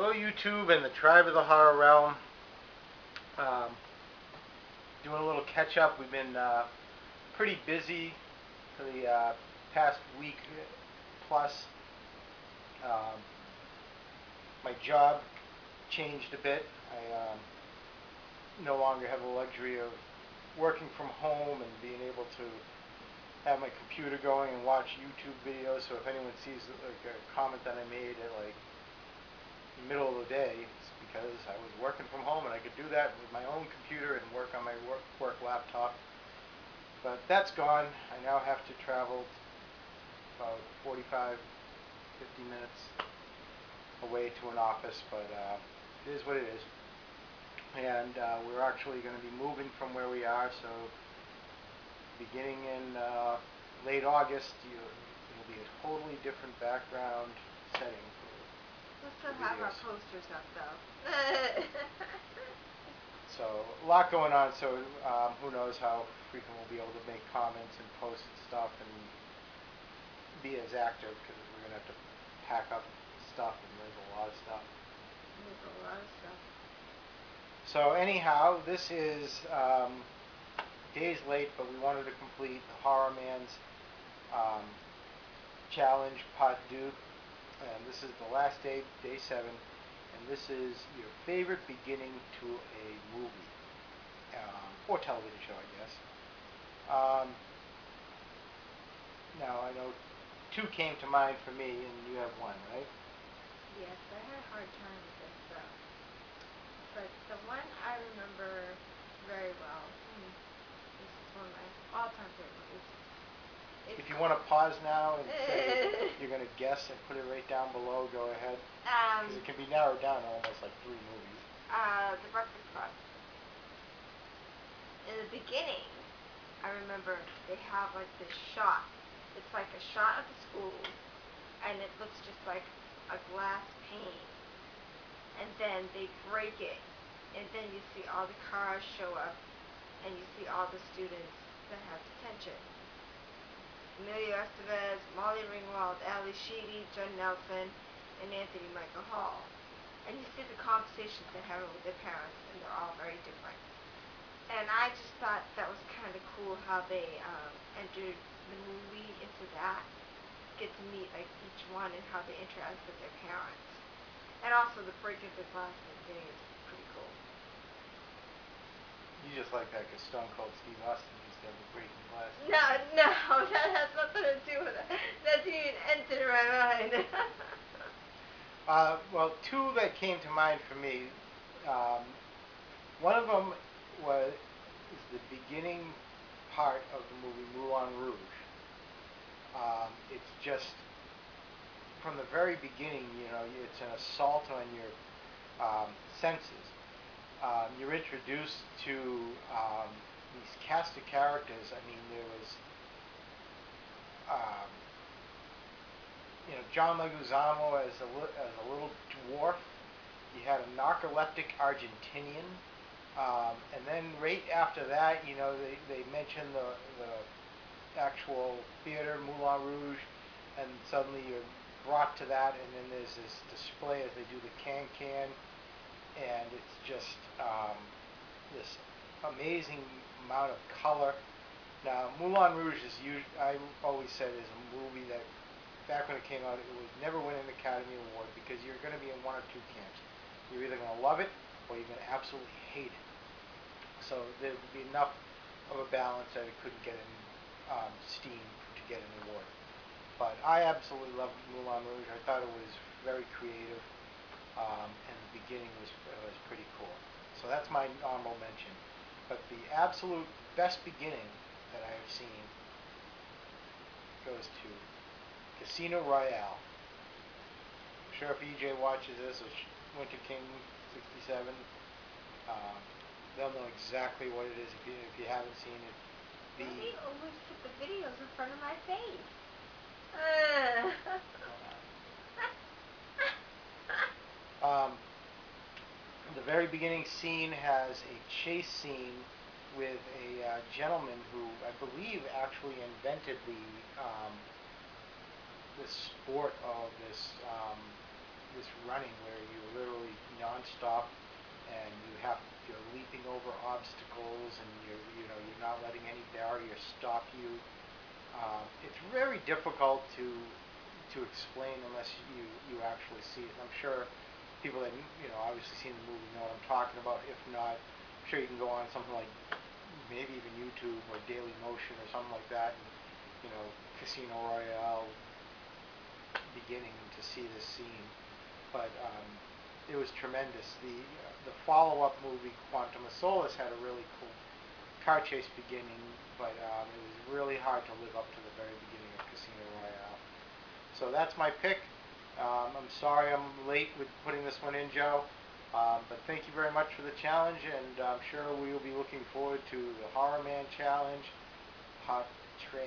Hello YouTube and the tribe of the horror realm. Um, Doing a little catch up. We've been pretty busy for the past week plus. Um, my job changed a bit. I no longer have the luxury of working from home and being able to have my computer going and watch YouTube videos. So if anyone sees like a comment that I made at like the middle of the day, it's because I was working from home and I could do that with my own computer and work on my work laptop. But that's gone. I now have to travel about 45, 50 minutes away to an office, but it is what it is. And we're actually going to be moving from where we are, so beginning in late August, it'll be a totally different background setting. We'll still have our posters up, though. So, a lot going on, so who knows how frequent we'll be able to make comments and post stuff and be as active, because we're going to have to pack up stuff, and there's a lot of stuff. There's a lot of stuff. So anyhow, this is days late, but we wanted to complete the TheHORRORman's challenge part 2, and this is the last day, day 7, and this is your favorite beginning to a movie or television show, I guess. Now I know 2 came to mind for me, and you have 1, right? Yes, I had a hard time with this though. But the one I remember very well, this is one of my all-time favorite movies. If you want to pause now and say you're going to guess and put it right down below, go ahead. Because it can be narrowed down to almost like 3 movies. The Breakfast Club. In the beginning, I remember they have like this shot. It's like a shot of the school, and it looks just like a glass pane. And then they break it, and then you see all the cars show up, and you see all the students that have detention. Emilio Estevez, Molly Ringwald, Ali Sheedy, Judd Nelson, and Anthony Michael Hall. And you see the conversations they're having with their parents, and they're all very different. And I just thought that was kind of cool how they entered the movie into that. Get to meet like each one and how they interact with their parents. And also the break of the glass in the beginning is pretty cool. You just like that because Stone Cold Steve Austin used to have the breaking glass. No, that has nothing to do with it. That didn't even enter my mind. Well, 2 that came to mind for me. One of them is the beginning part of the movie Moulin Rouge. It's just from the very beginning, it's an assault on your senses. You're introduced to these cast of characters. I mean, there was John Leguizamo as a little dwarf. You had a narcoleptic Argentinian, and then right after that, they mention the actual theater Moulin Rouge, and suddenly you're brought to that, and then there's this display as they do the can, and it's just this amazing amount of color. Now, Moulin Rouge I always said, is a movie that, back when it came out, it would never win an Academy Award because you're going to be in one or 2 camps. You're either going to love it or you're going to absolutely hate it. So there would be enough of a balance that it couldn't get any steam to get an award. But I absolutely loved Moulin Rouge. I thought it was very creative, and the beginning was pretty cool. So that's my honorable mention. But the absolute best beginning that I have seen goes to Casino Royale. I'm sure if EJ watches this, or Winter King 67, they'll know exactly what it is if you haven't seen it. Why do you always put the videos in front of my face? The very beginning scene has a chase scene with a gentleman who I believe actually invented the sport of this running where you're literally nonstop and you're leaping over obstacles and you're not letting any barrier stop you. It's very difficult to explain unless you actually see it. And I'm sure people that obviously seen the movie know what I'm talking about. If not, I'm sure you can go on something like maybe even YouTube or Daily Motion or something like that, and Casino Royale beginning to see this scene. But it was tremendous. The follow-up movie Quantum of Solace had a really cool car chase beginning, but it was really hard to live up to the very beginning of Casino Royale. So that's my pick. I'm sorry I'm late with putting this one in, Joe. But thank you very much for the challenge, and I'm sure we will be looking forward to the Horror Man Challenge Part 3.